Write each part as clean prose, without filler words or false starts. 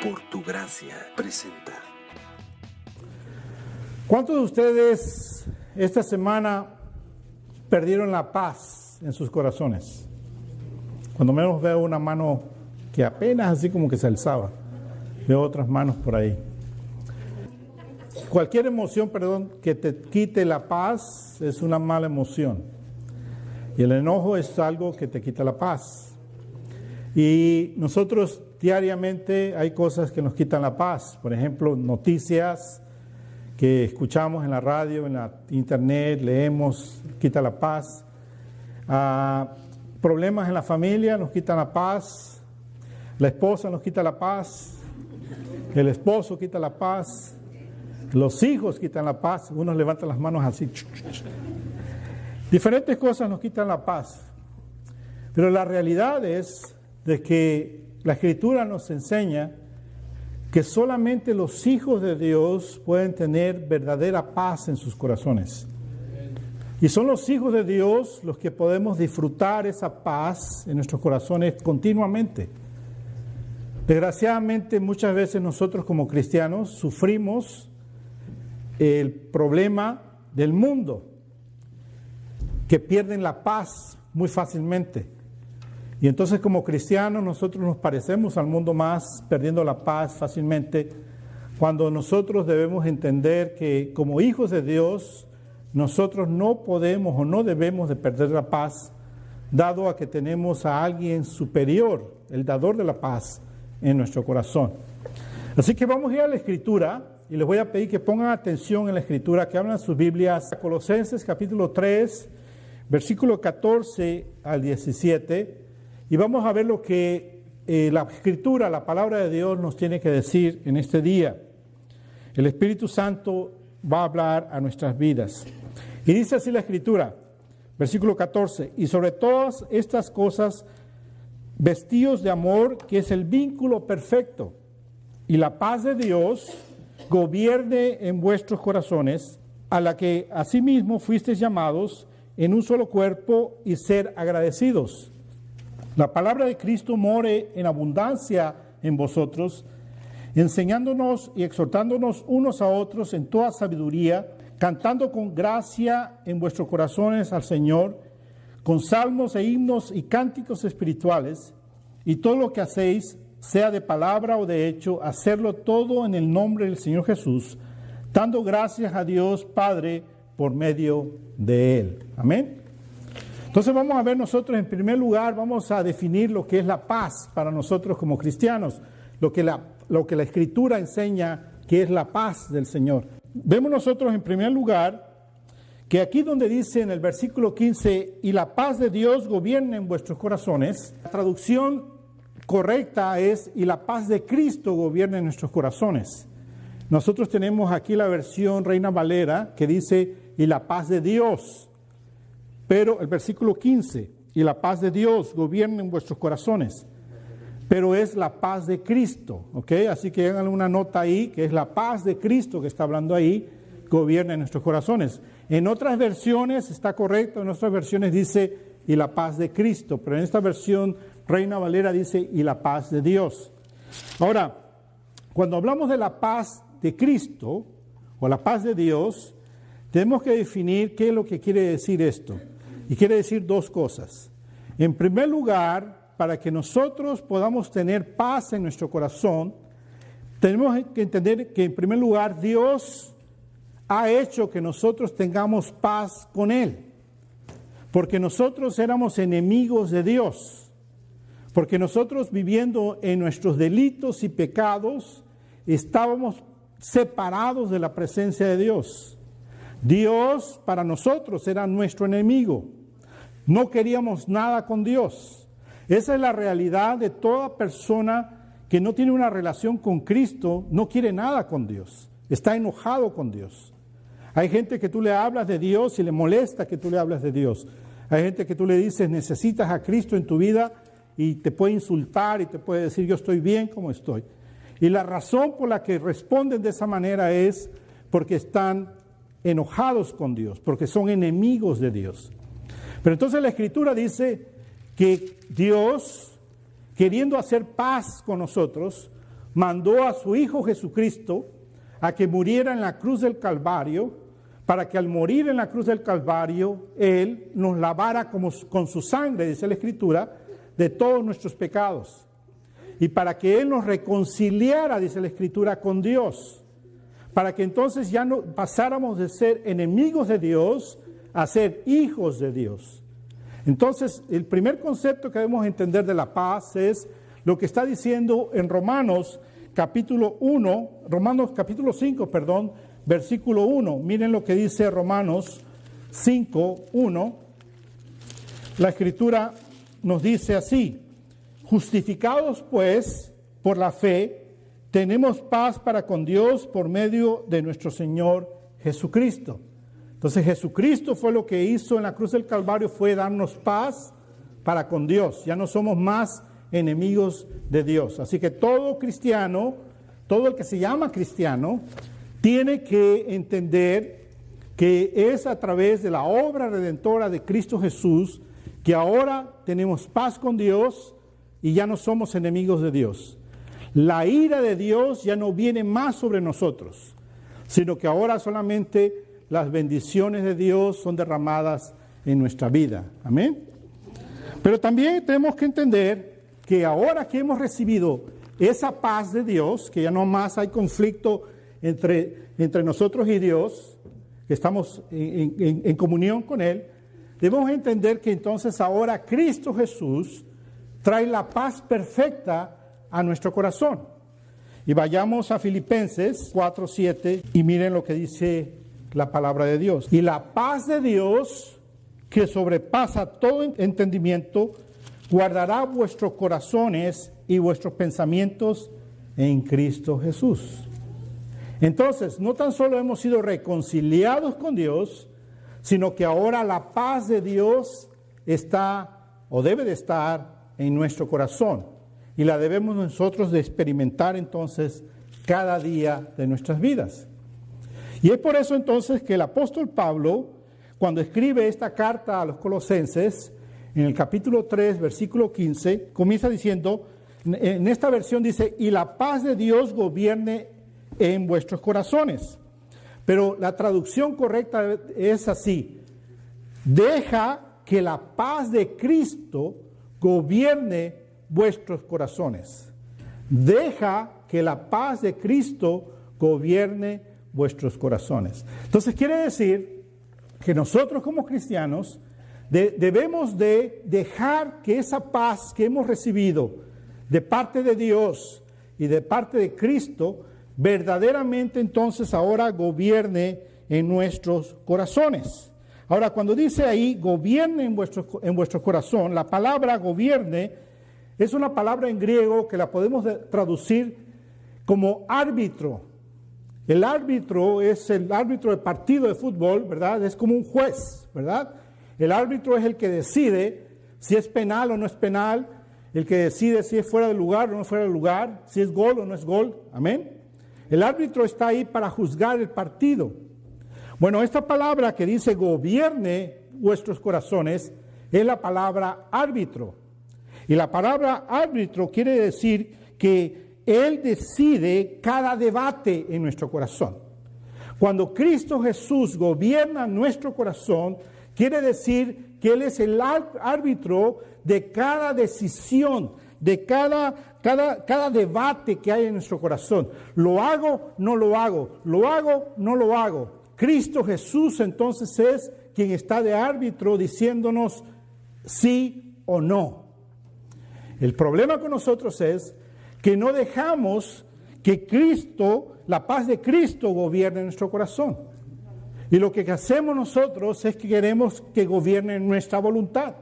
por tu gracia presenta. ¿Cuántos de ustedes esta semana perdieron la paz en sus corazones? Cuando menos veo una mano que apenas así como que se alzaba. Veo otras manos por ahí. Cualquier emoción, que te quite la paz es una mala emoción. Y el enojo es algo que te quita la paz. Y nosotros diariamente hay cosas que nos quitan la paz. Por ejemplo, noticias que escuchamos en la radio, en la internet, leemos, quita la paz. Problemas en la familia nos quitan la paz. La esposa nos quita la paz. El esposo quita la paz. Los hijos quitan la paz. Unos levantan las manos así. Diferentes cosas nos quitan la paz. Pero la realidad es de que la Escritura nos enseña que solamente los hijos de Dios pueden tener verdadera paz en sus corazones. Y son los hijos de Dios los que podemos disfrutar esa paz en nuestros corazones continuamente. Desgraciadamente, muchas veces nosotros como cristianos sufrimos el problema del mundo, que pierden la paz muy fácilmente. Y entonces como cristianos nosotros nos parecemos al mundo más, perdiendo la paz fácilmente, cuando nosotros debemos entender que como hijos de Dios, nosotros no podemos o no debemos de perder la paz, dado a que tenemos a alguien superior, el dador de la paz, en nuestro corazón. Así que vamos a ir a la Escritura, y les voy a pedir que pongan atención en la Escritura, que hablan sus Biblias, Colosenses capítulo 3, versículo 14 al 17, y vamos a ver lo que la Escritura, la palabra de Dios nos tiene que decir en este día. El Espíritu Santo va a hablar a nuestras vidas. Y dice así la Escritura, versículo 14, y sobre todas estas cosas, vestíos de amor, que es el vínculo perfecto, y la paz de Dios gobierne en vuestros corazones, a la que asimismo fuisteis llamados en un solo cuerpo, y ser agradecidos. La palabra de Cristo more en abundancia en vosotros, enseñándonos y exhortándonos unos a otros en toda sabiduría, cantando con gracia en vuestros corazones al Señor, con salmos e himnos y cánticos espirituales, y todo lo que hacéis, sea de palabra o de hecho, hacerlo todo en el nombre del Señor Jesús, dando gracias a Dios Padre por medio de Él. Amén. Entonces vamos a ver nosotros, en primer lugar, vamos a definir lo que es la paz para nosotros como cristianos, lo que la Escritura enseña que es la paz del Señor. Vemos nosotros en primer lugar que aquí donde dice en el versículo 15, y la paz de Dios gobierne en vuestros corazones, la traducción correcta es, y la paz de Cristo gobierne en nuestros corazones. Nosotros tenemos aquí la versión Reina Valera que dice, y la paz de Dios. Pero el versículo 15, y la paz de Dios gobierne en vuestros corazones. Pero es la paz de Cristo, ¿ok? Así que hagan una nota ahí, que es la paz de Cristo que está hablando ahí, gobierna en nuestros corazones. En otras versiones está correcto, en otras versiones dice, y la paz de Cristo, pero en esta versión Reina Valera dice, y la paz de Dios. Ahora, cuando hablamos de la paz de Cristo, o la paz de Dios, tenemos que definir qué es lo que quiere decir esto. Y quiere decir dos cosas. En primer lugar, para que nosotros podamos tener paz en nuestro corazón, tenemos que entender que en primer lugar Dios ha hecho que nosotros tengamos paz con Él. Porque nosotros éramos enemigos de Dios. Porque nosotros viviendo en nuestros delitos y pecados, estábamos separados de la presencia de Dios. Dios para nosotros era nuestro enemigo. No queríamos nada con Dios. Esa es la realidad de toda persona que no tiene una relación con Cristo, no quiere nada con Dios. Está enojado con Dios. Hay gente que tú le hablas de Dios y le molesta que tú le hablas de Dios. Hay gente que tú le dices, necesitas a Cristo en tu vida, y te puede insultar y te puede decir, yo estoy bien como estoy. Y la razón por la que responden de esa manera es porque están enojados con Dios, porque son enemigos de Dios. Pero entonces la Escritura dice que Dios, queriendo hacer paz con nosotros, mandó a su Hijo Jesucristo a que muriera en la cruz del Calvario, para que al morir en la cruz del Calvario, Él nos lavara con su sangre, dice la Escritura, de todos nuestros pecados. Y para que Él nos reconciliara, dice la Escritura, con Dios. Para que entonces ya no pasáramos de ser enemigos de Dios a ser hijos de Dios. Entonces, el primer concepto que debemos entender de la paz es lo que está diciendo en Romanos capítulo 5, versículo 1. Miren lo que dice Romanos 5, 1. La Escritura nos dice así: justificados pues por la fe, tenemos paz para con Dios por medio de nuestro Señor Jesucristo. Entonces Jesucristo fue lo que hizo en la cruz del Calvario, fue darnos paz para con Dios. Ya no somos más enemigos de Dios. Así que todo cristiano, todo el que se llama cristiano, tiene que entender que es a través de la obra redentora de Cristo Jesús que ahora tenemos paz con Dios y ya no somos enemigos de Dios. La ira de Dios ya no viene más sobre nosotros, sino que ahora solamente las bendiciones de Dios son derramadas en nuestra vida. Amén. Pero también tenemos que entender que ahora que hemos recibido esa paz de Dios, que ya no más hay conflicto entre nosotros y Dios, que estamos en comunión con Él, debemos entender que entonces ahora Cristo Jesús trae la paz perfecta a nuestro corazón. Y vayamos a Filipenses 4:7 y miren lo que dice la palabra de Dios. Y la paz de Dios, que sobrepasa todo entendimiento, guardará vuestros corazones y vuestros pensamientos en Cristo Jesús. Entonces, no tan solo hemos sido reconciliados con Dios, sino que ahora la paz de Dios está o debe de estar en nuestro corazón. Y la debemos nosotros de experimentar entonces cada día de nuestras vidas. Y es por eso entonces que el apóstol Pablo, cuando escribe esta carta a los Colosenses, en el capítulo 3, versículo 15, comienza diciendo, en esta versión dice, y la paz de Dios gobierne en vuestros corazones. Pero la traducción correcta es así: deja que la paz de Cristo gobierne vuestros corazones. Deja que la paz de Cristo gobierne vuestros corazones. Entonces quiere decir que nosotros como cristianos debemos de dejar que esa paz que hemos recibido de parte de Dios y de parte de Cristo verdaderamente entonces ahora gobierne en nuestros corazones. Ahora, cuando dice ahí gobierne en vuestro corazón, la palabra gobierne es una palabra en griego que la podemos traducir como árbitro. El árbitro es el árbitro del partido de fútbol, ¿verdad? Es como un juez, ¿verdad? El árbitro es el que decide si es penal o no es penal, el que decide si es fuera de lugar o no fuera de lugar, si es gol o no es gol. Amén. El árbitro está ahí para juzgar el partido. Bueno, esta palabra que dice gobierne vuestros corazones es la palabra árbitro. Y la palabra árbitro quiere decir que Él decide cada debate en nuestro corazón. Cuando Cristo Jesús gobierna nuestro corazón, quiere decir que Él es el árbitro de cada decisión, de cada debate que hay en nuestro corazón. ¿Lo hago? ¿No lo hago? ¿Lo hago? ¿No lo hago? Cristo Jesús entonces es quien está de árbitro diciéndonos sí o no. El problema con nosotros es que no dejamos que Cristo, la paz de Cristo gobierne nuestro corazón. Y lo que hacemos nosotros es que queremos que gobierne nuestra voluntad.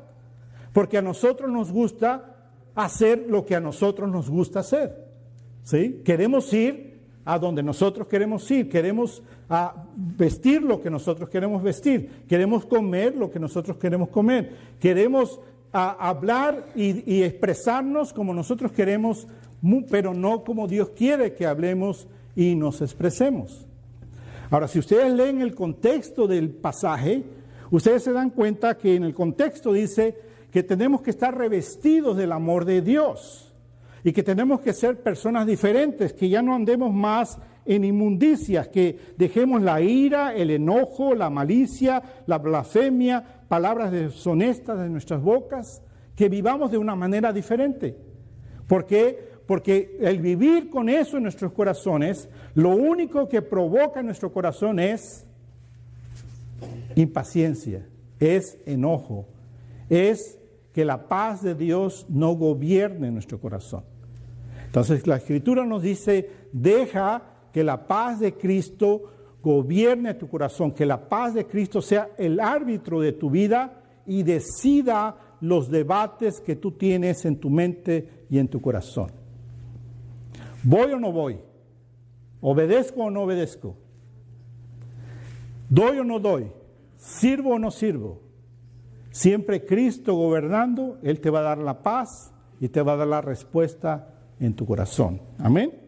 Porque a nosotros nos gusta hacer lo que a nosotros nos gusta hacer. ¿Sí? Queremos ir a donde nosotros queremos ir. Queremos vestir lo que nosotros queremos vestir. Queremos comer lo que nosotros queremos comer. Queremos hablar y expresarnos como nosotros queremos, pero no como Dios quiere que hablemos y nos expresemos. Ahora, si ustedes leen el contexto del pasaje, ustedes se dan cuenta que en el contexto dice que tenemos que estar revestidos del amor de Dios. y que tenemos que ser personas diferentes, que ya no andemos más en inmundicias, que dejemos la ira, el enojo, la malicia, la blasfemia, palabras deshonestas de nuestras bocas, que vivamos de una manera diferente. ¿Por qué? Porque el vivir con eso en nuestros corazones, lo único que provoca en nuestro corazón es impaciencia, es enojo, es que la paz de Dios no gobierne nuestro corazón. Entonces la Escritura nos dice, deja que la paz de Cristo gobierne tu corazón, que la paz de Cristo sea el árbitro de tu vida y decida los debates que tú tienes en tu mente y en tu corazón. ¿Voy o no voy? ¿Obedezco o no obedezco? ¿Doy o no doy? ¿Sirvo o no sirvo? Siempre Cristo gobernando, Él te va a dar la paz y te va a dar la respuesta en tu corazón. Amén.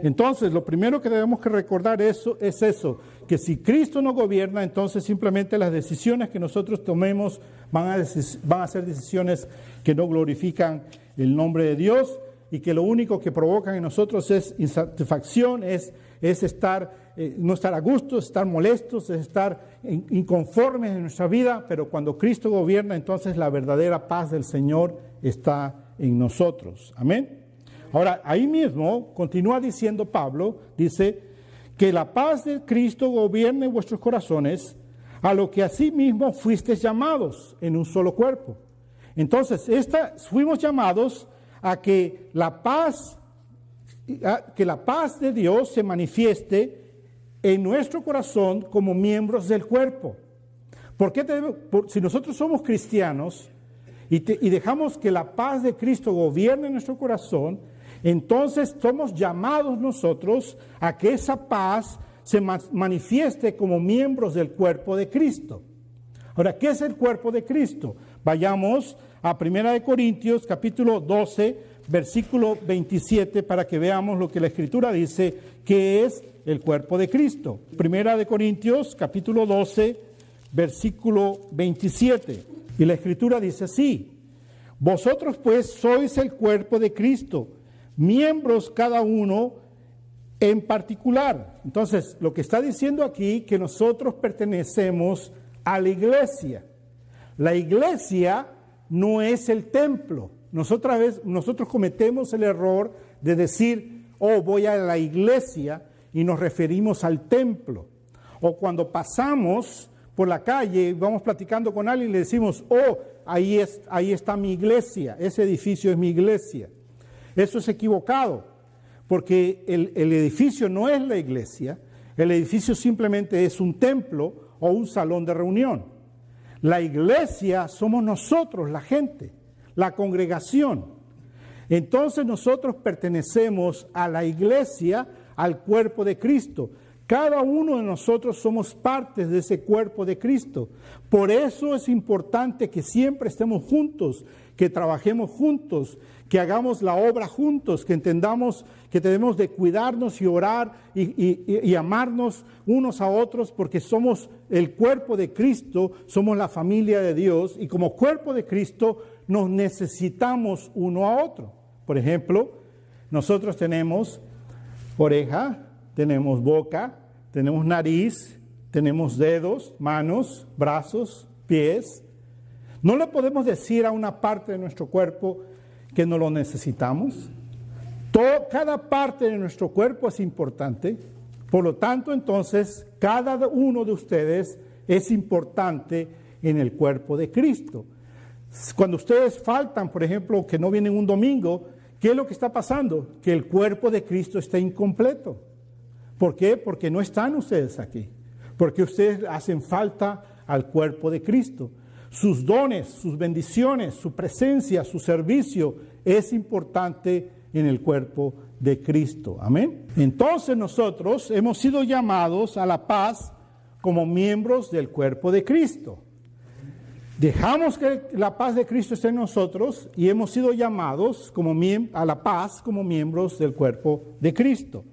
Entonces, lo primero que debemos que recordar es eso, que si Cristo no gobierna, entonces simplemente las decisiones que nosotros tomemos van a ser decisiones que no glorifican el nombre de Dios y que lo único que provocan en nosotros es insatisfacción, es no estar a gusto, es estar molestos, es estar inconformes en nuestra vida, pero cuando Cristo gobierna, entonces la verdadera paz del Señor está en nosotros. Amén. Ahora, ahí mismo, continúa diciendo Pablo, dice, que la paz de Cristo gobierne vuestros corazones, a lo que asimismo fuisteis llamados en un solo cuerpo. Entonces, fuimos llamados a que la paz de Dios se manifieste en nuestro corazón como miembros del cuerpo. Si nosotros somos cristianos y dejamos que la paz de Cristo gobierne nuestro corazón, entonces somos llamados nosotros a que esa paz se manifieste como miembros del cuerpo de Cristo. Ahora, ¿qué es el cuerpo de Cristo? Vayamos a 1 Corintios capítulo 12, versículo 27, para que veamos lo que la Escritura dice que es el cuerpo de Cristo. 1 Corintios capítulo 12, versículo 27. Y la Escritura dice así: vosotros pues sois el cuerpo de Cristo, miembros cada uno en particular. Entonces, lo que está diciendo aquí, que nosotros pertenecemos a la iglesia. La iglesia no es el templo. Nosotros cometemos el error de decir, voy a la iglesia, y nos referimos al templo. O cuando pasamos por la calle, vamos platicando con alguien y le decimos, ahí está mi iglesia, ese edificio es mi iglesia. Eso es equivocado, porque el edificio no es la iglesia, el edificio simplemente es un templo o un salón de reunión. La iglesia somos nosotros, la gente, la congregación. Entonces nosotros pertenecemos a la iglesia, al cuerpo de Cristo. Cada uno de nosotros somos partes de ese cuerpo de Cristo. Por eso es importante que siempre estemos juntos, que trabajemos juntos, que hagamos la obra juntos, que entendamos que tenemos de cuidarnos y orar y amarnos unos a otros, porque somos el cuerpo de Cristo, somos la familia de Dios, y como cuerpo de Cristo nos necesitamos uno a otro. Por ejemplo, nosotros tenemos oreja, tenemos boca, tenemos nariz, tenemos dedos, manos, brazos, pies. No le podemos decir a una parte de nuestro cuerpo que no lo necesitamos. Cada parte de nuestro cuerpo es importante. Por lo tanto, entonces, cada uno de ustedes es importante en el cuerpo de Cristo. Cuando ustedes faltan, por ejemplo, que no vienen un domingo, ¿qué es lo que está pasando? Que el cuerpo de Cristo está incompleto. ¿Por qué? Porque no están ustedes aquí. Porque ustedes hacen falta al cuerpo de Cristo. Sus dones, sus bendiciones, su presencia, su servicio es importante en el cuerpo de Cristo. Amén. Entonces nosotros hemos sido llamados a la paz como miembros del cuerpo de Cristo. Dejamos que la paz de Cristo esté en nosotros y hemos sido llamados a la paz como miembros del cuerpo de Cristo.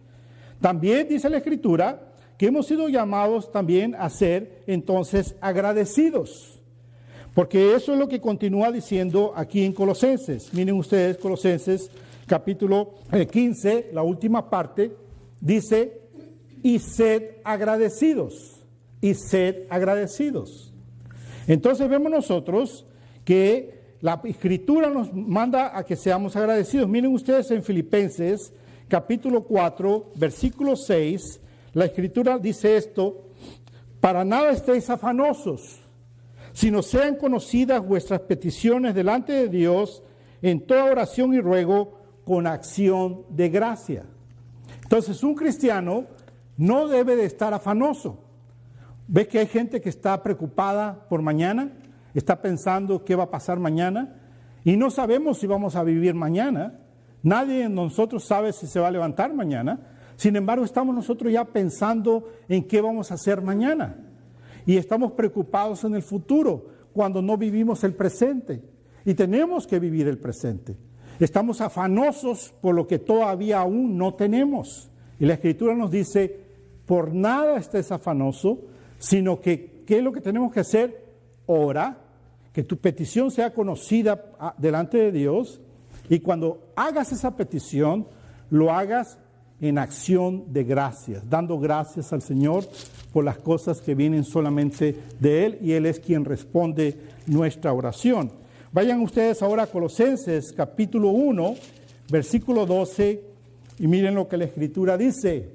También dice la Escritura que hemos sido llamados también a ser entonces agradecidos. Porque eso es lo que continúa diciendo aquí en Colosenses. Miren ustedes Colosenses capítulo 15, la última parte, dice, y sed agradecidos, y sed agradecidos. Entonces vemos nosotros que la Escritura nos manda a que seamos agradecidos. Miren ustedes en Filipenses, capítulo 4, versículo 6, la Escritura dice esto, para nada estéis afanosos, sino sean conocidas vuestras peticiones delante de Dios en toda oración y ruego con acción de gracia. Entonces, un cristiano no debe de estar afanoso. ¿Ves que hay gente que está preocupada por mañana? Está pensando qué va a pasar mañana y no sabemos si vamos a vivir mañana. Nadie de nosotros sabe si se va a levantar mañana. Sin embargo, estamos nosotros ya pensando en qué vamos a hacer mañana. Y estamos preocupados en el futuro cuando no vivimos el presente. Y tenemos que vivir el presente. Estamos afanosos por lo que todavía aún no tenemos. Y la Escritura nos dice, por nada estés afanoso, sino que, ¿qué es lo que tenemos que hacer? Ora, que tu petición sea conocida delante de Dios. Y cuando hagas esa petición, lo hagas en acción de gracias, dando gracias al Señor por las cosas que vienen solamente de Él, y Él es quien responde nuestra oración. Vayan ustedes ahora a Colosenses capítulo 1, versículo 12, y miren lo que la Escritura dice.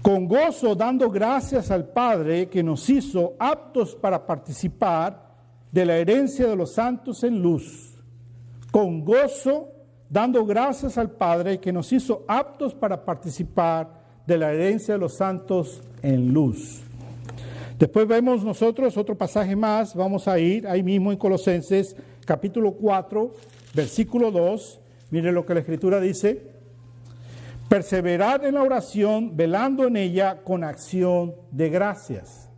Con gozo dando gracias al Padre que nos hizo aptos para participar de la herencia de los santos en luz. Con gozo dando gracias al Padre que nos hizo aptos para participar de la herencia de los santos en luz. Después vemos nosotros otro pasaje más, vamos a ir ahí mismo en Colosenses, capítulo 4, versículo 2, miren lo que la Escritura dice, perseverad en la oración, velando en ella con acción de gracias.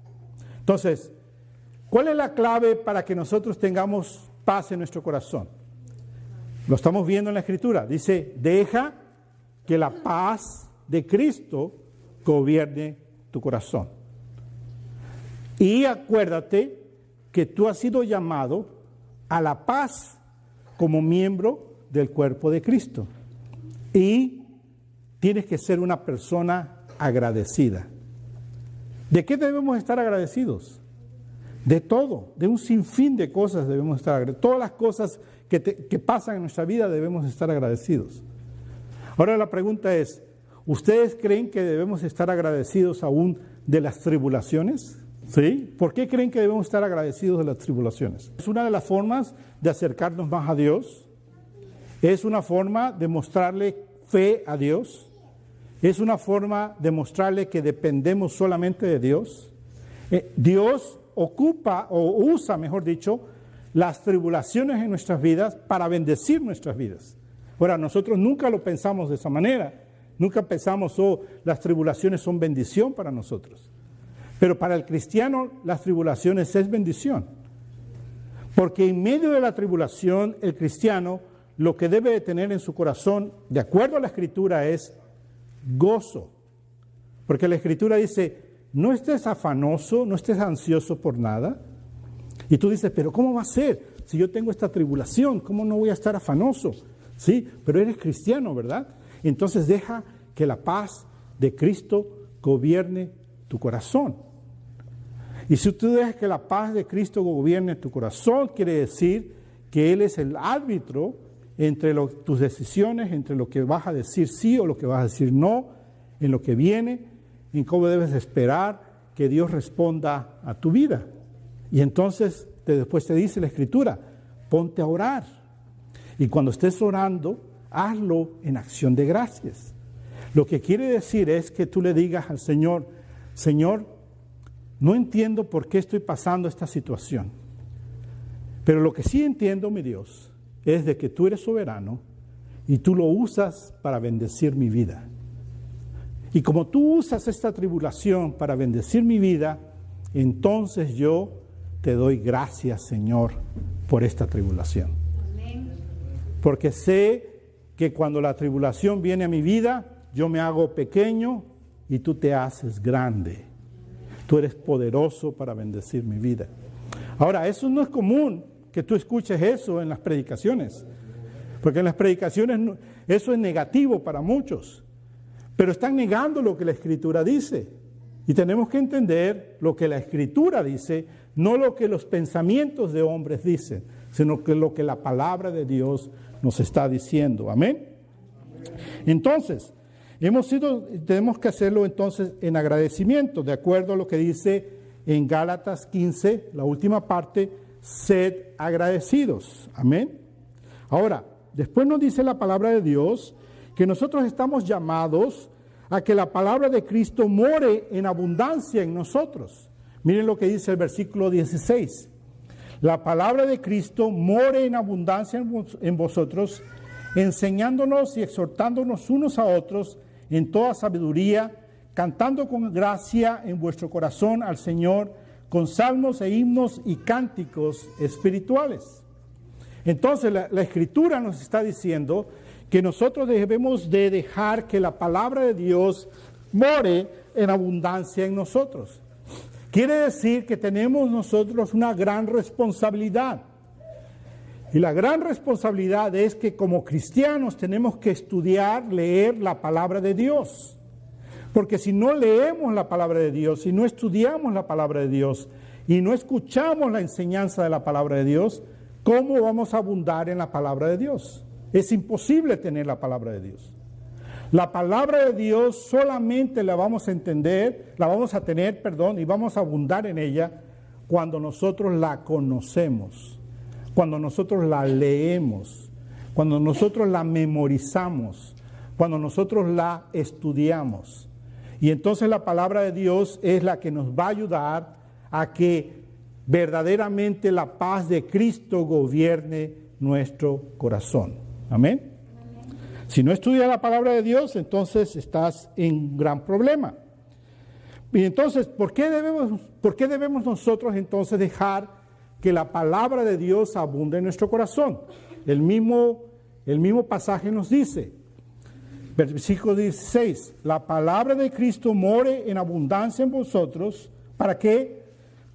Entonces, ¿cuál es la clave para que nosotros tengamos paz en nuestro corazón? Lo estamos viendo en la Escritura. Dice, deja que la paz de Cristo gobierne tu corazón. Y acuérdate que tú has sido llamado a la paz como miembro del cuerpo de Cristo. Y tienes que ser una persona agradecida. ¿De qué debemos estar agradecidos? De todo, de un sinfín de cosas debemos estar agradecidos. Todas las cosas que pasan en nuestra vida debemos estar agradecidos. Ahora la pregunta es, ¿ustedes creen que debemos estar agradecidos aún de las tribulaciones? ¿Sí? ¿Por qué creen que debemos estar agradecidos de las tribulaciones? Es una de las formas de acercarnos más a Dios. Es una forma de mostrarle fe a Dios. Es una forma de mostrarle que dependemos solamente de Dios. Dios ocupa o usa, mejor dicho, las tribulaciones en nuestras vidas para bendecir nuestras vidas. Ahora, nosotros nunca lo pensamos de esa manera. Nunca pensamos, las tribulaciones son bendición para nosotros. Pero para el cristiano, las tribulaciones es bendición. Porque en medio de la tribulación, el cristiano lo que debe de tener en su corazón, de acuerdo a la Escritura, es gozo. Porque la Escritura dice, no estés afanoso, no estés ansioso por nada. Y tú dices, pero ¿cómo va a ser? Si yo tengo esta tribulación, ¿cómo no voy a estar afanoso? Sí, pero eres cristiano, ¿verdad? Entonces deja que la paz de Cristo gobierne tu corazón. Y si tú dejas que la paz de Cristo gobierne tu corazón, quiere decir que Él es el árbitro entre tus decisiones, entre lo que vas a decir sí o lo que vas a decir no, en lo que viene, en cómo debes esperar que Dios responda a tu vida. Y entonces después te dice la Escritura, ponte a orar. Y cuando estés orando, hazlo en acción de gracias. Lo que quiere decir es que tú le digas al Señor, Señor, no entiendo por qué estoy pasando esta situación. Pero lo que sí entiendo, mi Dios, es de que tú eres soberano y tú lo usas para bendecir mi vida. Y como tú usas esta tribulación para bendecir mi vida, entonces yo te doy gracias, Señor, por esta tribulación. Amén. Porque sé que cuando la tribulación viene a mi vida, yo me hago pequeño y tú te haces grande. Tú eres poderoso para bendecir mi vida. Ahora, eso no es común que tú escuches eso en las predicaciones. Porque en las predicaciones eso es negativo para muchos, pero están negando lo que la Escritura dice. Y tenemos que entender lo que la Escritura dice, no lo que los pensamientos de hombres dicen, sino que lo que la palabra de Dios nos está diciendo. Amén. Entonces, tenemos que hacerlo entonces en agradecimiento, de acuerdo a lo que dice en Gálatas 15, la última parte, sed agradecidos. Amén. Ahora, después nos dice la palabra de Dios que nosotros estamos llamados a que la palabra de Cristo more en abundancia en nosotros. Miren lo que dice el versículo 16. La palabra de Cristo more en abundancia en vosotros, enseñándonos y exhortándonos unos a otros en toda sabiduría, cantando con gracia en vuestro corazón al Señor, con salmos e himnos y cánticos espirituales. Entonces la Escritura nos está diciendo que nosotros debemos de dejar que la palabra de Dios more en abundancia en nosotros. Quiere decir que tenemos nosotros una gran responsabilidad. Y la gran responsabilidad es que como cristianos tenemos que estudiar, leer la palabra de Dios. Porque si no leemos la palabra de Dios, si no estudiamos la palabra de Dios y no escuchamos la enseñanza de la palabra de Dios, ¿cómo vamos a abundar en la palabra de Dios? Es imposible tener la palabra de Dios. La palabra de Dios solamente la vamos a entender, y vamos a abundar en ella cuando nosotros la conocemos, cuando nosotros la leemos, cuando nosotros la memorizamos, cuando nosotros la estudiamos. Y entonces la palabra de Dios es la que nos va a ayudar a que verdaderamente la paz de Cristo gobierne nuestro corazón. Amén. Si no estudias la palabra de Dios, entonces estás en un gran problema. Y entonces, ¿por qué debemos nosotros entonces dejar que la palabra de Dios abunde en nuestro corazón? El mismo pasaje nos dice, versículo 16, la palabra de Cristo more en abundancia en vosotros. ¿Para qué?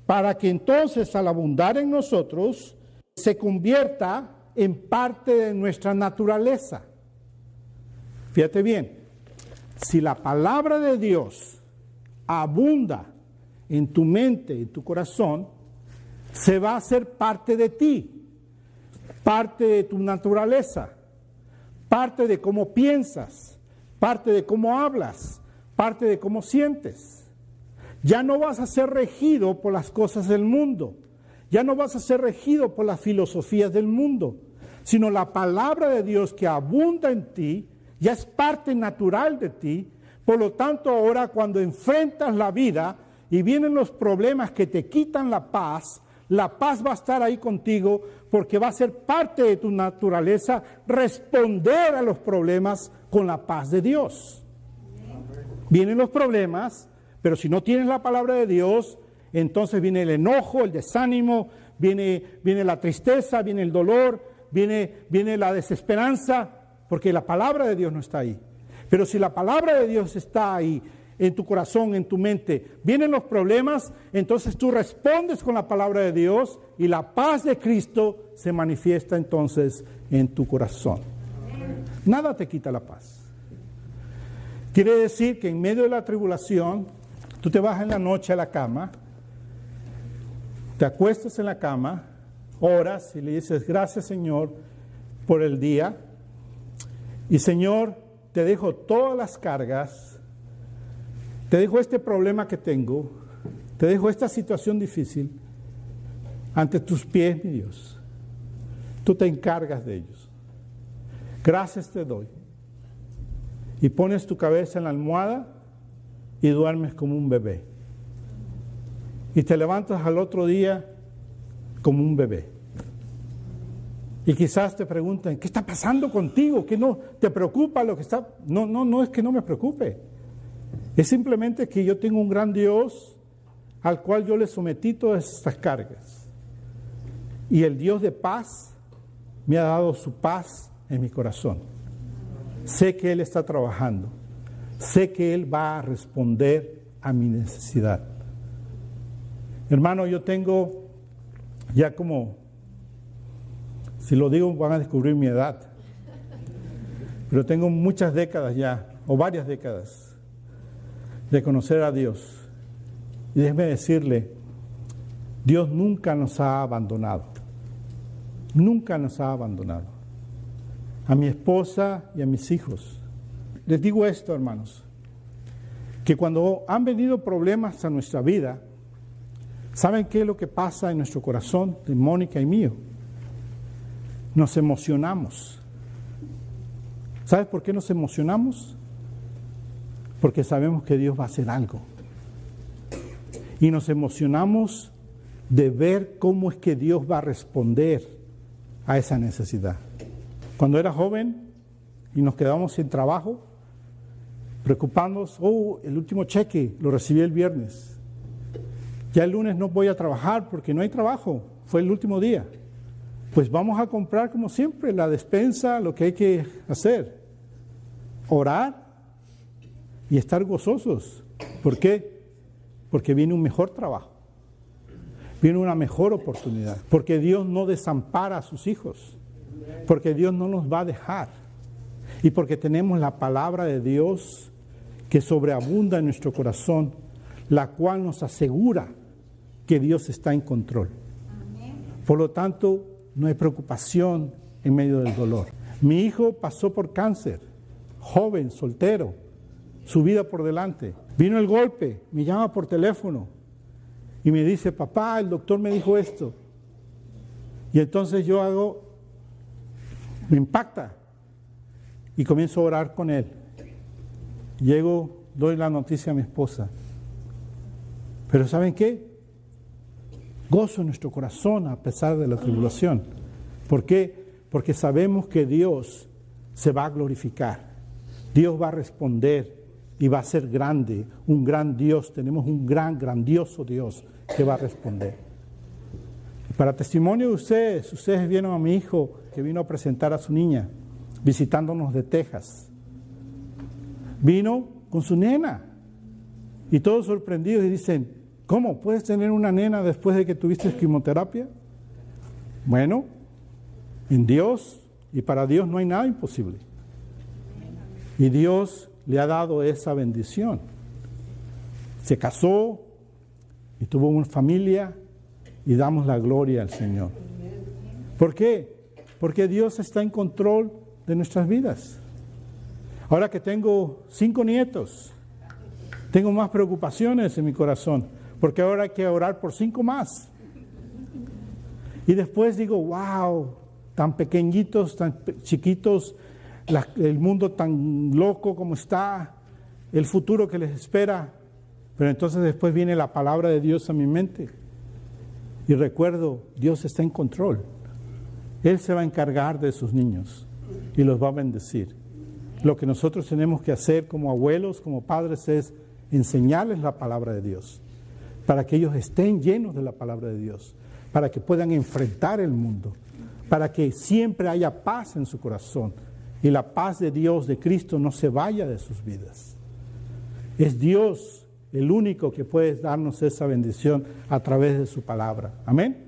Para que entonces al abundar en nosotros se convierta en parte de nuestra naturaleza. Fíjate bien, si la palabra de Dios abunda en tu mente, en tu corazón, se va a hacer parte de ti, parte de tu naturaleza, parte de cómo piensas, parte de cómo hablas, parte de cómo sientes. Ya no vas a ser regido por las cosas del mundo, ya no vas a ser regido por las filosofías del mundo, sino la palabra de Dios que abunda en ti, ya es parte natural de ti. Por lo tanto, ahora cuando enfrentas la vida y vienen los problemas que te quitan la paz va a estar ahí contigo porque va a ser parte de tu naturaleza responder a los problemas con la paz de Dios. Vienen los problemas, pero si no tienes la palabra de Dios, entonces viene el enojo, el desánimo, viene la tristeza, viene el dolor, viene la desesperanza, porque la palabra de Dios no está ahí. Pero si la palabra de Dios está ahí, en tu corazón, en tu mente, vienen los problemas, entonces tú respondes con la palabra de Dios y la paz de Cristo se manifiesta entonces en tu corazón. Nada te quita la paz. Quiere decir que en medio de la tribulación, tú te vas en la noche a la cama, te acuestas en la cama, oras y le dices, gracias Señor por el día, y Señor, te dejo todas las cargas, te dejo este problema que tengo, te dejo esta situación difícil ante tus pies, mi Dios. Tú te encargas de ellos. Gracias te doy. Y pones tu cabeza en la almohada y duermes como un bebé. Y te levantas al otro día como un bebé. Y quizás te pregunten, ¿qué está pasando contigo? ¿Qué no te preocupa lo que está? No es que no me preocupe. Es simplemente que yo tengo un gran Dios al cual yo le sometí todas estas cargas. Y el Dios de paz me ha dado su paz en mi corazón. Sé que Él está trabajando. Sé que Él va a responder a mi necesidad. Hermano, yo tengo ya como, si lo digo van a descubrir mi edad, pero tengo muchas décadas ya, o varias décadas, de conocer a Dios. Y déjeme decirle, Dios nunca nos ha abandonado. Nunca nos ha abandonado. A mi esposa y a mis hijos. Les digo esto, hermanos, que cuando han venido problemas a nuestra vida, ¿saben qué es lo que pasa en nuestro corazón, de Mónica y mío? Nos emocionamos. ¿Sabes por qué nos emocionamos? Porque sabemos que Dios va a hacer algo. Y nos emocionamos de ver cómo es que Dios va a responder a esa necesidad. Cuando era joven y nos quedábamos sin trabajo, preocupándonos, el último cheque lo recibí el viernes. Ya el lunes no voy a trabajar porque no hay trabajo, fue el último día. Pues vamos a comprar como siempre la despensa, lo que hay que hacer. Orar y estar gozosos. ¿Por qué? Porque viene un mejor trabajo. Viene una mejor oportunidad. Porque Dios no desampara a sus hijos. Porque Dios no nos va a dejar. Y porque tenemos la palabra de Dios que sobreabunda en nuestro corazón, la cual nos asegura que Dios está en control. Por lo tanto, no hay preocupación en medio del dolor. Mi hijo pasó por cáncer, joven, soltero, su vida por delante. Vino el golpe, me llama por teléfono y me dice, papá, el doctor me dijo esto. Y entonces me impacta y comienzo a orar con él. Llego, doy la noticia a mi esposa. Pero ¿saben qué? Gozo en nuestro corazón a pesar de la tribulación. ¿Por qué? Porque sabemos que Dios se va a glorificar. Dios va a responder y va a ser grande, un gran Dios. Tenemos un grandioso Dios que va a responder. Para testimonio de ustedes vieron a mi hijo que vino a presentar a su niña, visitándonos de Texas. Vino con su nena y todos sorprendidos y dicen, ¿cómo puedes tener una nena después de que tuviste quimioterapia? Bueno, en Dios y para Dios no hay nada imposible. Y Dios le ha dado esa bendición. Se casó y tuvo una familia y damos la gloria al Señor. ¿Por qué? Porque Dios está en control de nuestras vidas. Ahora que tengo 5 nietos, tengo más preocupaciones en mi corazón, porque ahora hay que orar por 5 más. Y después digo, wow, tan pequeñitos, tan chiquitos, el mundo tan loco como está, el futuro que les espera. Pero entonces después viene la palabra de Dios a mi mente. Y recuerdo, Dios está en control. Él se va a encargar de sus niños y los va a bendecir. Lo que nosotros tenemos que hacer como abuelos, como padres, es enseñarles la palabra de Dios, para que ellos estén llenos de la palabra de Dios, para que puedan enfrentar el mundo, para que siempre haya paz en su corazón y la paz de Dios, de Cristo, no se vaya de sus vidas. Es Dios el único que puede darnos esa bendición a través de su palabra. Amén.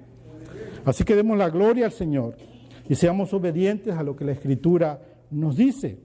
Así que demos la gloria al Señor y seamos obedientes a lo que la Escritura nos dice.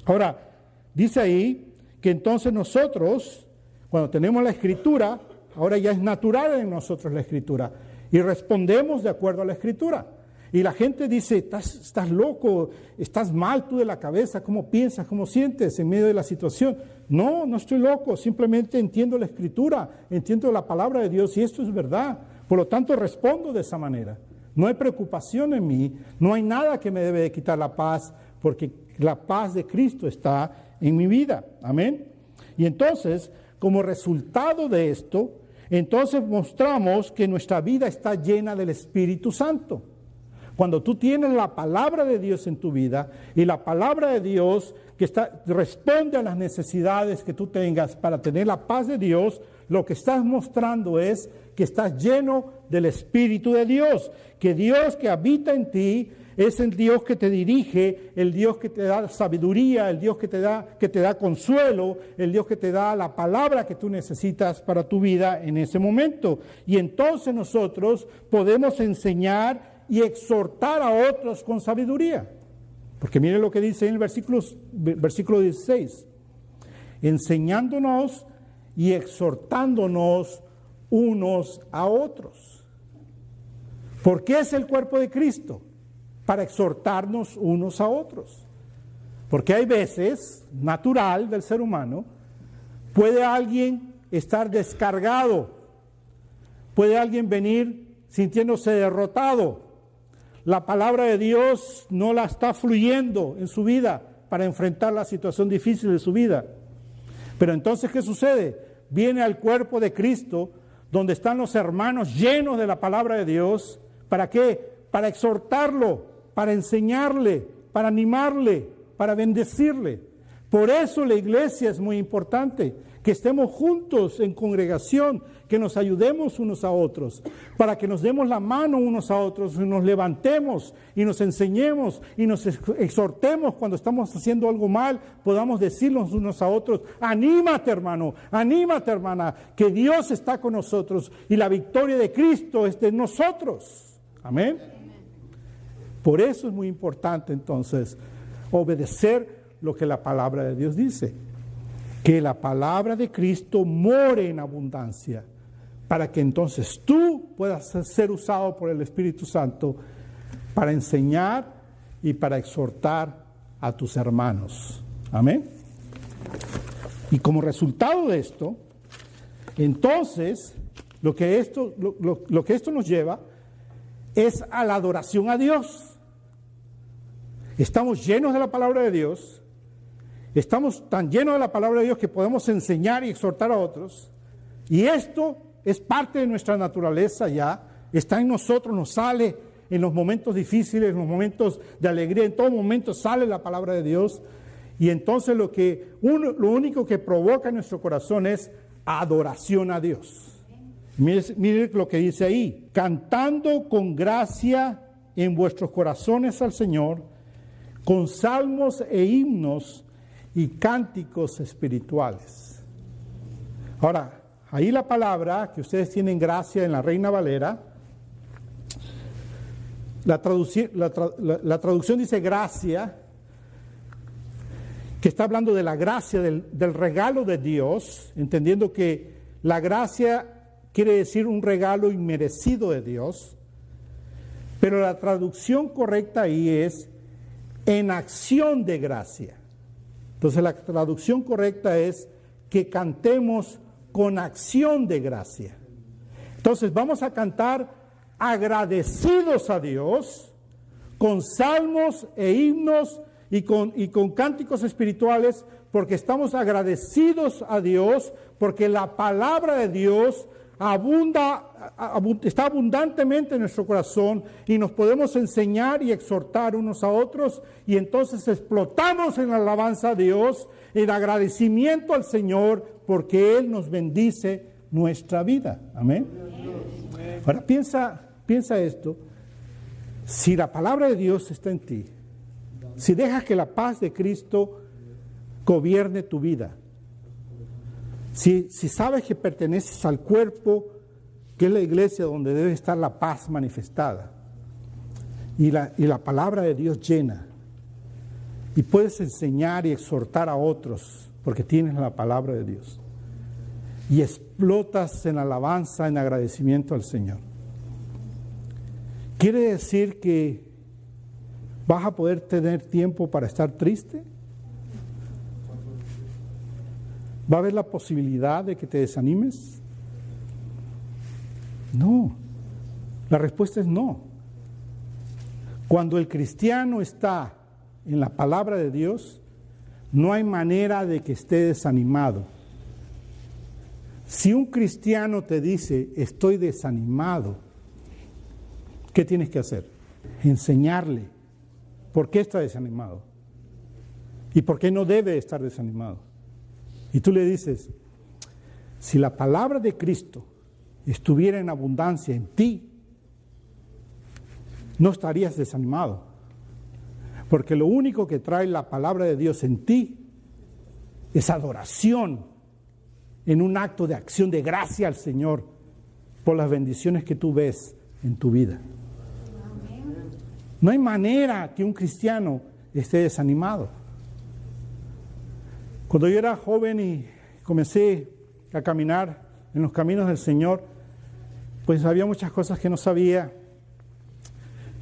Ahora, dice ahí que entonces nosotros, cuando tenemos la Escritura, ahora ya es natural en nosotros la Escritura y respondemos de acuerdo a la Escritura. Y la gente dice, estás loco, estás mal tú de la cabeza, ¿cómo piensas, cómo sientes en medio de la situación? No, no estoy loco, simplemente entiendo la Escritura, entiendo la palabra de Dios y esto es verdad. Por lo tanto, respondo de esa manera. No hay preocupación en mí, no hay nada que me debe de quitar la paz, porque la paz de Cristo está en mi vida. Amén. Y entonces, como resultado de esto, entonces mostramos que nuestra vida está llena del Espíritu Santo. Cuando tú tienes la palabra de Dios en tu vida y la palabra de Dios que responde a las necesidades que tú tengas para tener la paz de Dios, lo que estás mostrando es que estás lleno del Espíritu de Dios, que Dios que habita en ti es el Dios que te dirige, el Dios que te da sabiduría, el Dios que te da consuelo, el Dios que te da la palabra que tú necesitas para tu vida en ese momento. Y entonces nosotros podemos enseñar y exhortar a otros con sabiduría. Porque miren lo que dice en el versículo 16. Enseñándonos y exhortándonos unos a otros. ¿Por qué es el cuerpo de Cristo? Para exhortarnos unos a otros. Porque hay veces, natural del ser humano, puede alguien estar descargado, puede alguien venir sintiéndose derrotado. La palabra de Dios no la está fluyendo en su vida para enfrentar la situación difícil de su vida. Pero entonces, ¿qué sucede? Viene al cuerpo de Cristo, donde están los hermanos llenos de la palabra de Dios. ¿Para qué? Para exhortarlo, para enseñarle, para animarle, para bendecirle. Por eso la iglesia es muy importante, que estemos juntos en congregación, que nos ayudemos unos a otros, para que nos demos la mano unos a otros y nos levantemos y nos enseñemos y nos exhortemos cuando estamos haciendo algo mal, podamos decirnos unos a otros, anímate hermano, anímate hermana, que Dios está con nosotros y la victoria de Cristo es de nosotros. Amén. Por eso es muy importante entonces obedecer lo que la palabra de Dios dice. Que la palabra de Cristo more en abundancia, para que entonces tú puedas ser usado por el Espíritu Santo para enseñar y para exhortar a tus hermanos. Amén. Y como resultado de esto, entonces, lo que esto nos lleva es a la adoración a Dios. Estamos llenos de la palabra de Dios. Estamos tan llenos de la palabra de Dios que podemos enseñar y exhortar a otros. Y esto es parte de nuestra naturaleza ya. Está en nosotros, nos sale en los momentos difíciles, en los momentos de alegría. En todo momento sale la palabra de Dios. Y entonces lo único que provoca en nuestro corazón es adoración a Dios. Mire lo que dice ahí. Cantando con gracia en vuestros corazones al Señor, con salmos e himnos y cánticos espirituales. Ahora, ahí la palabra que ustedes tienen, gracia, en la Reina Valera, la traducción dice gracia, que está hablando de la gracia, del regalo de Dios, entendiendo que la gracia quiere decir un regalo inmerecido de Dios, pero la traducción correcta ahí es en acción de gracia. Entonces la traducción correcta es que cantemos con acción de gracia. Entonces vamos a cantar agradecidos a Dios con salmos e himnos y con cánticos espirituales, porque estamos agradecidos a Dios, porque la palabra de Dios está abundantemente en nuestro corazón y nos podemos enseñar y exhortar unos a otros, y entonces explotamos en alabanza a Dios, en agradecimiento al Señor, porque Él nos bendice nuestra vida. Amén. Ahora piensa esto: si la palabra de Dios está en ti, si dejas que la paz de Cristo gobierne tu vida, si sabes que perteneces al cuerpo que es la iglesia donde debe estar la paz manifestada y la palabra de Dios llena, y puedes enseñar y exhortar a otros porque tienes la palabra de Dios y explotas en alabanza, en agradecimiento al Señor, ¿quiere decir que vas a poder tener tiempo para estar triste? ¿Va a haber la posibilidad de que te desanimes? No. La respuesta es no. Cuando el cristiano está en la palabra de Dios, no hay manera de que esté desanimado. Si un cristiano te dice, estoy desanimado, ¿qué tienes que hacer? Enseñarle por qué está desanimado y por qué no debe estar desanimado. Y tú le dices, si la palabra de Cristo estuviera en abundancia en ti, no estarías desanimado. Porque lo único que trae la palabra de Dios en ti es adoración, en un acto de acción de gracia al Señor por las bendiciones que tú ves en tu vida. No hay manera que un cristiano esté desanimado. Cuando yo era joven y comencé a caminar en los caminos del Señor, pues había muchas cosas que no sabía.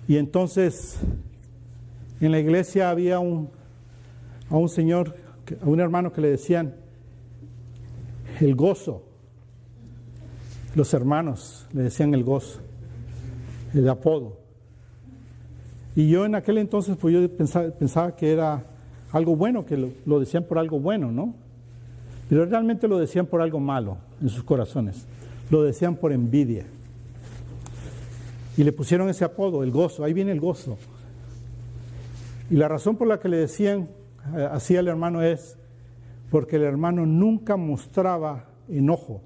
Y entonces en la iglesia había a un señor, a un hermano que le decían el gozo. Los hermanos le decían el gozo, el apodo. Y yo en aquel entonces, pues yo pensaba que era algo bueno, que lo decían por algo bueno, ¿no? Pero realmente lo decían por algo malo en sus corazones. Lo decían por envidia. Y le pusieron ese apodo, el gozo. Ahí viene el gozo. Y la razón por la que le decían así al hermano es porque el hermano nunca mostraba enojo,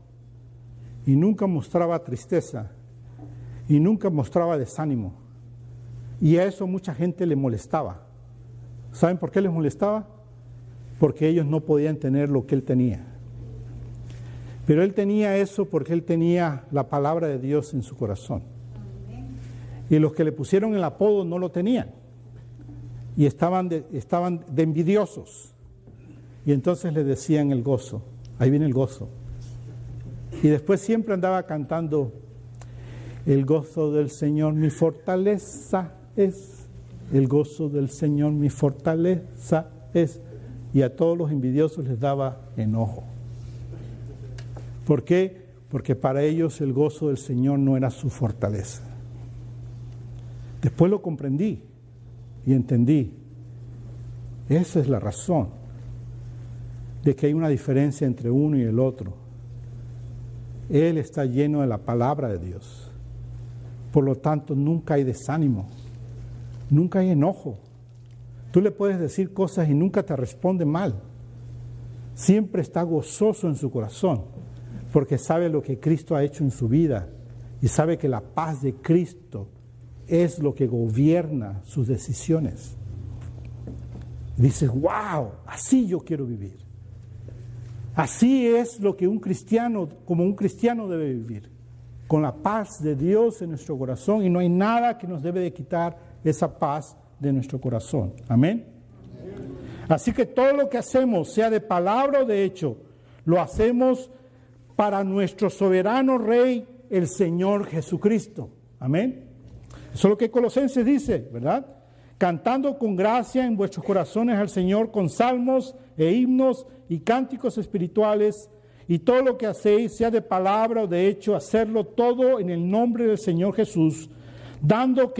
y nunca mostraba tristeza, y nunca mostraba desánimo. Y a eso mucha gente le molestaba. ¿Saben por qué les molestaba? Porque ellos no podían tener lo que él tenía. Pero él tenía eso porque él tenía la palabra de Dios en su corazón. Y los que le pusieron el apodo no lo tenían. Y estaban de envidiosos. Y entonces le decían el gozo. Ahí viene el gozo. Y después siempre andaba cantando: el gozo del Señor mi fortaleza es. El gozo del Señor mi fortaleza es. Y a todos los envidiosos les daba enojo. ¿Por qué? Porque para ellos el gozo del Señor no era su fortaleza. Después lo comprendí y entendí. Esa es la razón de que hay una diferencia entre uno y el otro. Él está lleno de la palabra de Dios. Por lo tanto, nunca hay desánimo, nunca hay enojo. Tú le puedes decir cosas y nunca te responde mal. Siempre está gozoso en su corazón, porque sabe lo que Cristo ha hecho en su vida y sabe que la paz de Cristo es lo que gobierna sus decisiones. Y dices: wow, así yo quiero vivir. Así es lo que un cristiano, como un cristiano debe vivir, con la paz de Dios en nuestro corazón, y no hay nada que nos debe de quitar esa paz de nuestro corazón. Amén. Así que todo lo que hacemos, sea de palabra o de hecho, lo hacemos para nuestro soberano Rey, el Señor Jesucristo. Amén. Eso es lo que Colosenses dice, ¿verdad? Cantando con gracia en vuestros corazones al Señor con salmos e himnos y cánticos espirituales, y todo lo que hacéis, sea de palabra o de hecho, hacerlo todo en el nombre del Señor Jesús, dando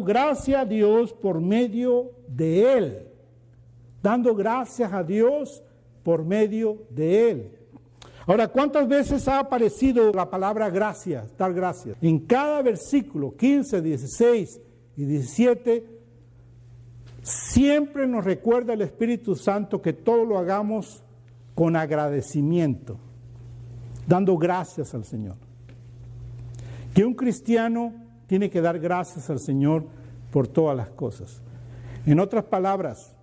gracia a Dios por medio de Él. Dando gracias a Dios por medio de Él. Ahora, ¿cuántas veces ha aparecido la palabra gracias, dar gracias? En cada versículo, 15, 16 y 17, siempre nos recuerda el Espíritu Santo que todo lo hagamos con agradecimiento, dando gracias al Señor. Que un cristiano tiene que dar gracias al Señor por todas las cosas. En otras palabras,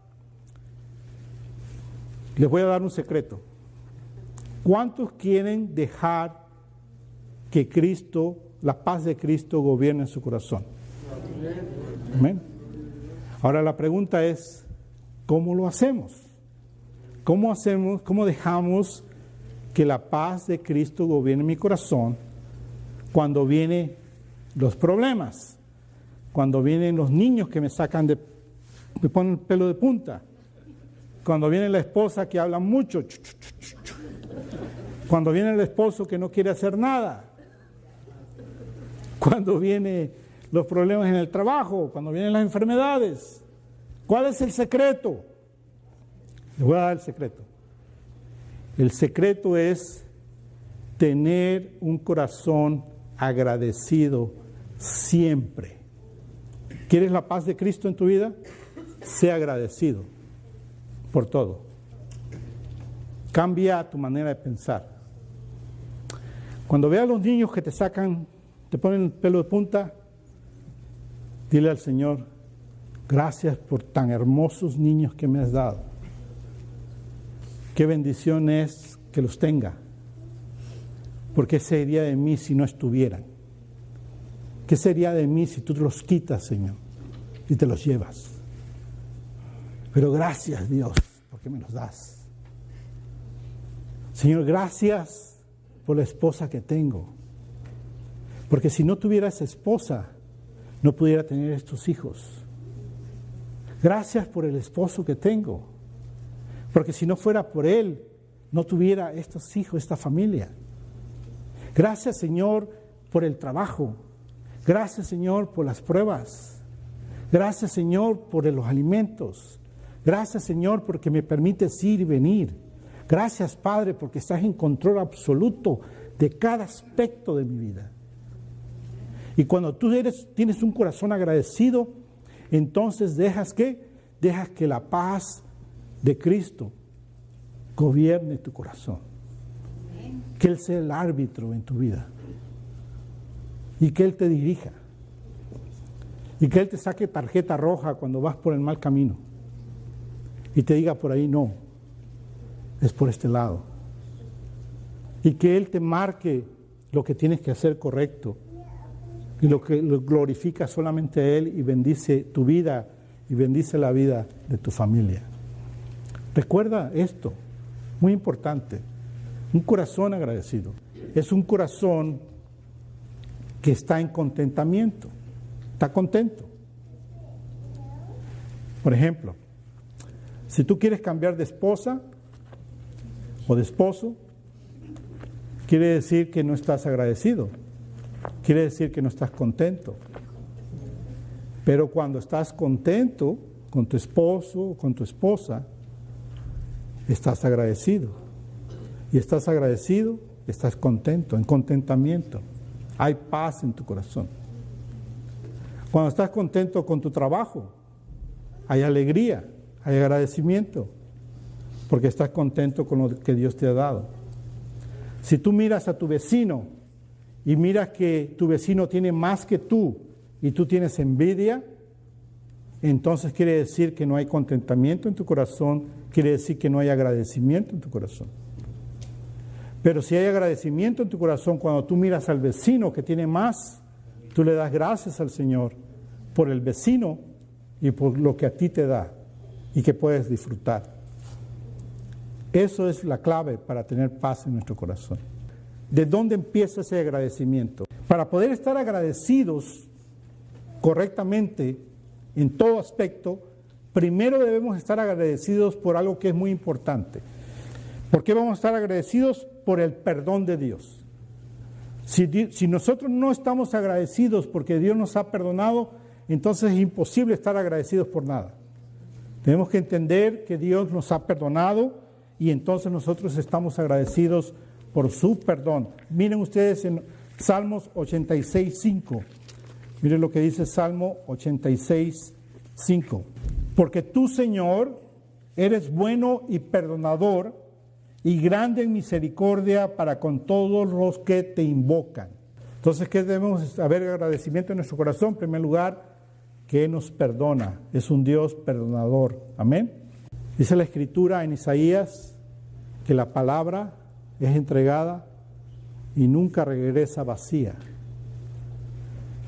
les voy a dar un secreto. ¿Cuántos quieren dejar que Cristo, la paz de Cristo, gobierne en su corazón? Amén. Ahora la pregunta es, ¿cómo lo hacemos? ¿Cómo dejamos que la paz de Cristo gobierne en mi corazón cuando vienen los problemas? Cuando vienen los niños que me ponen el pelo de punta. Cuando viene la esposa que habla mucho. Cuando viene el esposo que no quiere hacer nada. Cuando vienen los problemas en el trabajo. Cuando vienen las enfermedades. ¿Cuál es el secreto? Les voy a dar el secreto. El secreto es tener un corazón agradecido siempre. ¿Quieres la paz de Cristo en tu vida? Sé agradecido por todo. Cambia tu manera de pensar. Cuando veas a los niños que te ponen el pelo de punta, dile al Señor: gracias por tan hermosos niños que me has dado. Qué bendición es que los tenga. Porque ¿qué sería de mí si no estuvieran? ¿Qué sería de mí si tú los quitas, Señor, y te los llevas? Pero gracias, Dios, porque me los das. Señor, gracias por la esposa que tengo. Porque si no tuviera esa esposa, no pudiera tener estos hijos. Gracias por el esposo que tengo. Porque si no fuera por él, no tuviera estos hijos, esta familia. Gracias, Señor, por el trabajo. Gracias, Señor, por las pruebas. Gracias, Señor, por los alimentos. Gracias, Señor, porque me permites ir y venir. Gracias, Padre, porque estás en control absoluto de cada aspecto de mi vida. Y cuando tú tienes un corazón agradecido, entonces dejas que la paz de Cristo gobierne tu corazón. Que Él sea el árbitro en tu vida. Y que Él te dirija. Y que Él te saque tarjeta roja cuando vas por el mal camino. Y te diga por ahí no, es por este lado. Y que Él te marque lo que tienes que hacer correcto. Y lo que lo glorifica solamente a Él y bendice tu vida y bendice la vida de tu familia. Recuerda esto, muy importante. Un corazón agradecido es un corazón que está en contentamiento, está contento. Por ejemplo, si tú quieres cambiar de esposa o de esposo, quiere decir que no estás agradecido, quiere decir que no estás contento. Pero cuando estás contento con tu esposo o con tu esposa, estás agradecido. Y estás agradecido, estás contento, en contentamiento. Hay paz en tu corazón. Cuando estás contento con tu trabajo, hay alegría, hay agradecimiento, porque estás contento con lo que Dios te ha dado. Si tú miras a tu vecino y miras que tu vecino tiene más que tú y tú tienes envidia, entonces quiere decir que no hay contentamiento en tu corazón, quiere decir que no hay agradecimiento en tu corazón. Pero si hay agradecimiento en tu corazón, cuando tú miras al vecino que tiene más, tú le das gracias al Señor por el vecino y por lo que a ti te da y que puedes disfrutar. Eso es la clave para tener paz en nuestro corazón. ¿De dónde empieza ese agradecimiento? Para poder estar agradecidos correctamente en todo aspecto, primero debemos estar agradecidos por algo que es muy importante. ¿Por qué vamos a estar agradecidos? Por el perdón de Dios. Si nosotros no estamos agradecidos porque Dios nos ha perdonado, entonces es imposible estar agradecidos por nada. Tenemos que entender que Dios nos ha perdonado y entonces nosotros estamos agradecidos por su perdón. Miren ustedes en Salmos 86:5. Miren lo que dice Salmo 86:5. Porque tú, Señor, eres bueno y perdonador y grande en misericordia para con todos los que te invocan. Entonces, ¿qué debemos haber agradecimiento en nuestro corazón? En primer lugar, que nos perdona. Es un Dios perdonador. Amén. Dice la Escritura en Isaías que la palabra es entregada y nunca regresa vacía.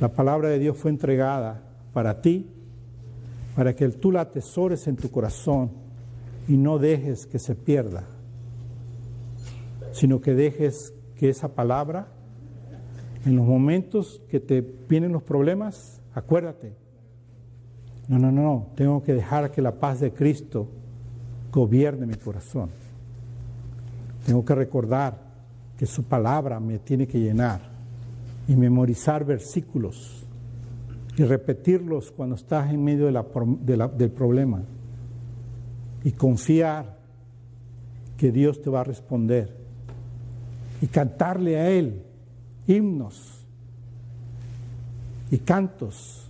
La palabra de Dios fue entregada para ti, para que tú la atesores en tu corazón y no dejes que se pierda, sino que dejes que esa palabra, en los momentos que te vienen los problemas, acuérdate, no, tengo que dejar que la paz de Cristo gobierne mi corazón. Tengo que recordar que su palabra me tiene que llenar y memorizar versículos y repetirlos cuando estás en medio del problema y confiar que Dios te va a responder y cantarle a Él himnos y cantos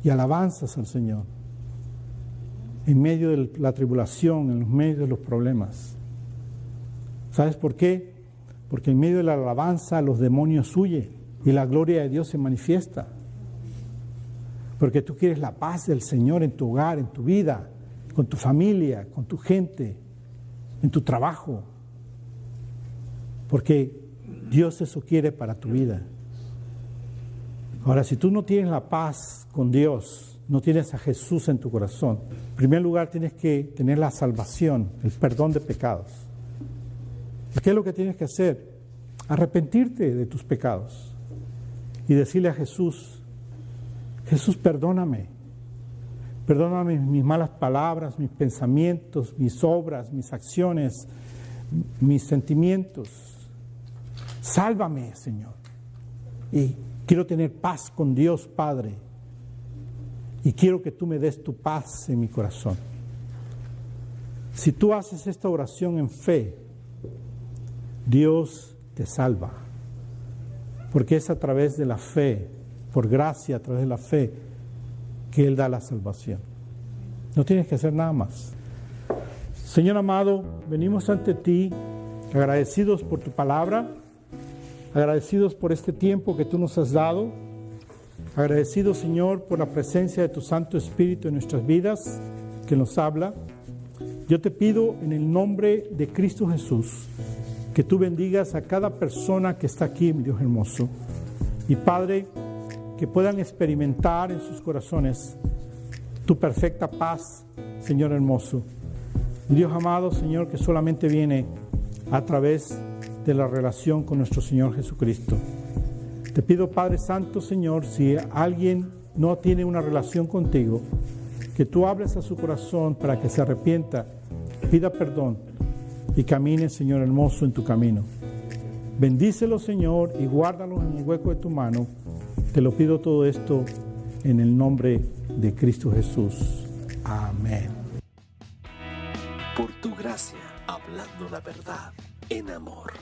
y alabanzas al Señor en medio de la tribulación, en los medios de los problemas. ¿Sabes por qué? Porque en medio de la alabanza los demonios huyen y la gloria de Dios se manifiesta. Porque tú quieres la paz del Señor en tu hogar, en tu vida, con tu familia, con tu gente, en tu trabajo. Porque Dios eso quiere para tu vida. Ahora, si tú no tienes la paz con Dios, no tienes a Jesús en tu corazón, en primer lugar tienes que tener la salvación, el perdón de pecados. ¿Y qué es lo que tienes que hacer? Arrepentirte de tus pecados y decirle a Jesús, Jesús, perdóname. Perdóname mis malas palabras, mis pensamientos, mis obras, mis acciones, mis sentimientos. Sálvame, Señor. Y quiero tener paz con Dios, Padre. Y quiero que tú me des tu paz en mi corazón. Si tú haces esta oración en fe, Dios te salva. Porque es a través de la fe, por gracia, a través de la fe, que Él da la salvación. No tienes que hacer nada más. Señor amado, venimos ante ti agradecidos por tu palabra, agradecidos por este tiempo que tú nos has dado, agradecidos, Señor, por la presencia de tu Santo Espíritu en nuestras vidas, que nos habla. Yo te pido en el nombre de Cristo Jesús, que tú bendigas a cada persona que está aquí, mi Dios hermoso. Y Padre, que puedan experimentar en sus corazones tu perfecta paz, Señor hermoso. Dios amado, Señor, que solamente viene a través de la relación con nuestro Señor Jesucristo. Te pido, Padre Santo, Señor, si alguien no tiene una relación contigo, que tú hables a su corazón para que se arrepienta, pida perdón y camine, Señor hermoso, en tu camino. Bendícelo, Señor, y guárdalo en el hueco de tu mano. Te lo pido todo esto en el nombre de Cristo Jesús. Amén. Por tu gracia, hablando la verdad en amor.